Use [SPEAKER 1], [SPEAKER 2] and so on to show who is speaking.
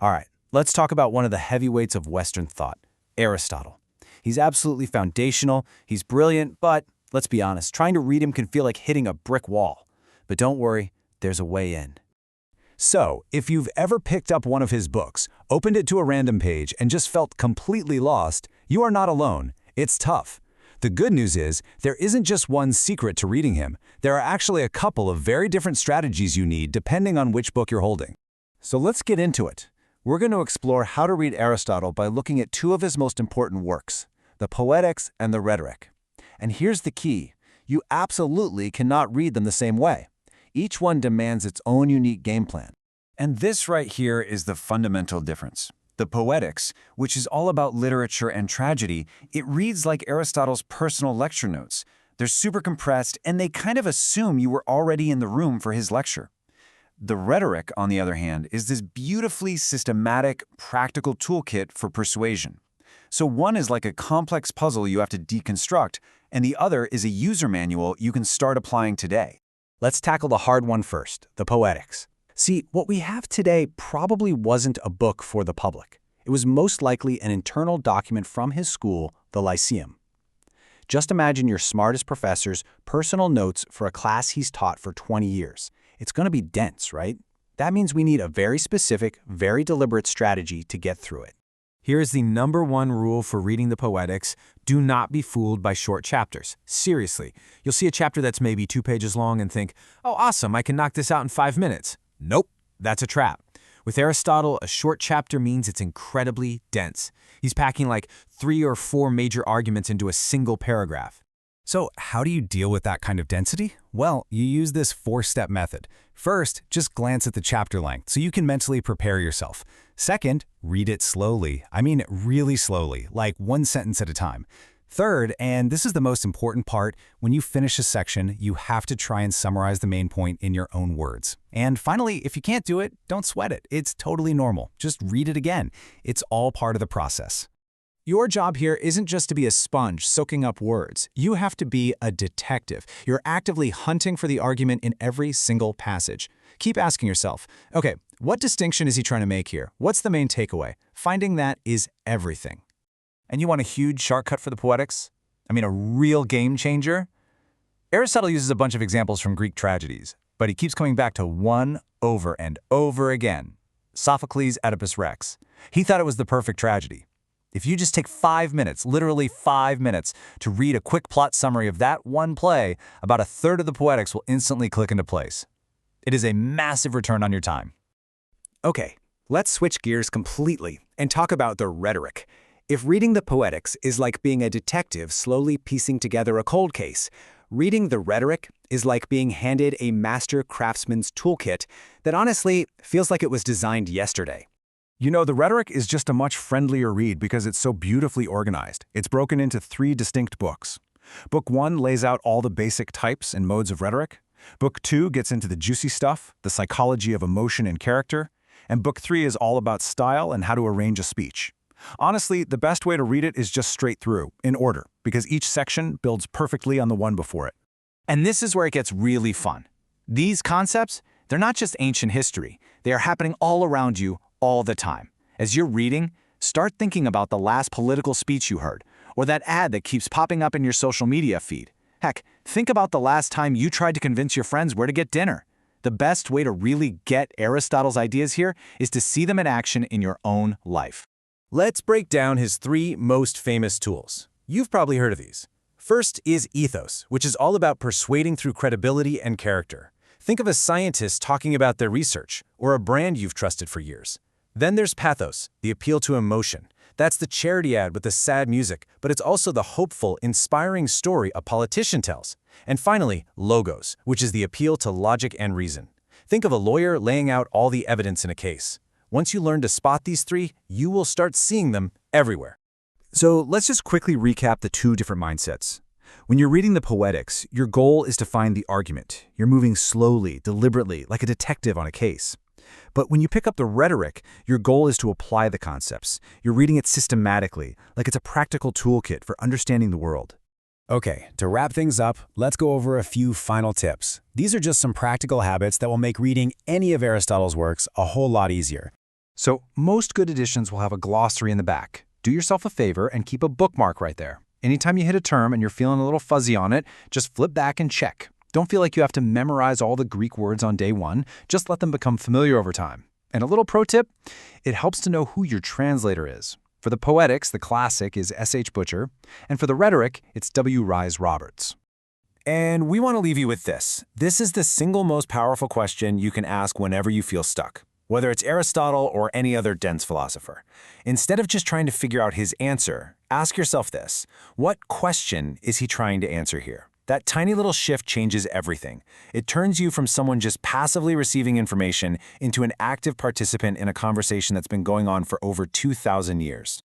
[SPEAKER 1] All right, let's talk about one of the heavyweights of Western thought, Aristotle. He's absolutely foundational, he's brilliant, but let's be honest, trying to read him can feel like hitting a brick wall. But don't worry, there's a way in.
[SPEAKER 2] So, if you've ever picked up one of his books, opened it to a random page, and just felt completely lost, you are not alone. It's tough. The good news is, there isn't just one secret to reading him. There are actually a couple of very different strategies you need depending on which book you're holding.
[SPEAKER 1] So let's get into it. We're going to explore how to read Aristotle by looking at two of his most important works, the Poetics and the Rhetoric. And here's the key. You absolutely cannot read them the same way. Each one demands its own unique game plan.
[SPEAKER 3] And this right here is the fundamental difference. The Poetics, which is all about literature and tragedy, it reads like Aristotle's personal lecture notes. They're super compressed, and they kind of assume you were already in the room for his lecture. The Rhetoric, on the other hand, is this beautifully systematic, practical toolkit for persuasion. So one is like a complex puzzle you have to deconstruct, and the other is a user manual you can start applying today.
[SPEAKER 1] Let's tackle the hard one first, the Poetics. See, what we have today probably wasn't a book for the public. It was most likely an internal document from his school, the Lyceum. Just imagine your smartest professor's personal notes for a class he's taught for 20 years. It's going to be dense, right? That means we need a very specific, very deliberate strategy to get through it.
[SPEAKER 4] Here is the #1 rule for reading the Poetics. Do not be fooled by short chapters. Seriously, you'll see a chapter that's maybe 2 pages long and think, oh, awesome, I can knock this out in 5 minutes. Nope, that's a trap. With Aristotle, a short chapter means it's incredibly dense. He's packing like 3 or 4 major arguments into a single paragraph.
[SPEAKER 2] So, how do you deal with that kind of density? Well, you use this 4-step method. First, just glance at the chapter length so you can mentally prepare yourself. Second, read it slowly. I mean really slowly, like 1 sentence at a time. Third, and this is the most important part, when you finish a section, you have to try and summarize the main point in your own words. And finally, if you can't do it, don't sweat it. It's totally normal. Just read it again. It's all part of the process.
[SPEAKER 1] Your job here isn't just to be a sponge soaking up words. You have to be a detective. You're actively hunting for the argument in every single passage. Keep asking yourself, okay, what distinction is he trying to make here? What's the main takeaway? Finding that is everything. And you want a huge shortcut for the Poetics? I mean, a real game changer? Aristotle uses a bunch of examples from Greek tragedies, but he keeps coming back to one over and over again. Sophocles' Oedipus Rex. He thought it was the perfect tragedy. If you just take 5 minutes, literally 5 minutes, to read a quick plot summary of that one play, about a third of the Poetics will instantly click into place. It is a massive return on your time. Okay, let's switch gears completely and talk about the Rhetoric. If reading the Poetics is like being a detective slowly piecing together a cold case, reading the Rhetoric is like being handed a master craftsman's toolkit that honestly feels like it was designed yesterday.
[SPEAKER 2] You know, the Rhetoric is just a much friendlier read because it's so beautifully organized. It's broken into 3 distinct books. Book 1 lays out all the basic types and modes of rhetoric. Book 2 gets into the juicy stuff, the psychology of emotion and character. And Book 3 is all about style and how to arrange a speech. Honestly, the best way to read it is just straight through, in order, because each section builds perfectly on the one before it.
[SPEAKER 1] And this is where it gets really fun. These concepts, they're not just ancient history. They are happening all around you, all the time. As you're reading, start thinking about the last political speech you heard, or that ad that keeps popping up in your social media feed. Heck, think about the last time you tried to convince your friends where to get dinner. The best way to really get Aristotle's ideas here is to see them in action in your own life.
[SPEAKER 4] Let's break down his 3 most famous tools. You've probably heard of these. First is ethos, which is all about persuading through credibility and character. Think of a scientist talking about their research, or a brand you've trusted for years. Then there's pathos, the appeal to emotion. That's the charity ad with the sad music, but it's also the hopeful, inspiring story a politician tells. And finally, logos, which is the appeal to logic and reason. Think of a lawyer laying out all the evidence in a case. Once you learn to spot these 3, you will start seeing them everywhere.
[SPEAKER 2] So let's just quickly recap the 2 different mindsets. When you're reading the Poetics, your goal is to find the argument. You're moving slowly, deliberately, like a detective on a case. But when you pick up the Rhetoric, your goal is to apply the concepts. You're reading it systematically, like it's a practical toolkit for understanding the world.
[SPEAKER 4] Okay, to wrap things up, let's go over a few final tips. These are just some practical habits that will make reading any of Aristotle's works a whole lot easier.
[SPEAKER 2] So most good editions will have a glossary in the back. Do yourself a favor and keep a bookmark right there. Anytime you hit a term and you're feeling a little fuzzy on it, just flip back and check. Don't feel like you have to memorize all the Greek words on day one. Just let them become familiar over time. And a little pro tip, it helps to know who your translator is. For the Poetics, the classic is S.H. Butcher, and for the Rhetoric, it's W. Rise Roberts.
[SPEAKER 4] And we want to leave you with this. This is the single most powerful question you can ask whenever you feel stuck, whether it's Aristotle or any other dense philosopher. Instead of just trying to figure out his answer, ask yourself this: what question is he trying to answer here? That tiny little shift changes everything. It turns you from someone just passively receiving information into an active participant in a conversation that's been going on for over 2,000 years.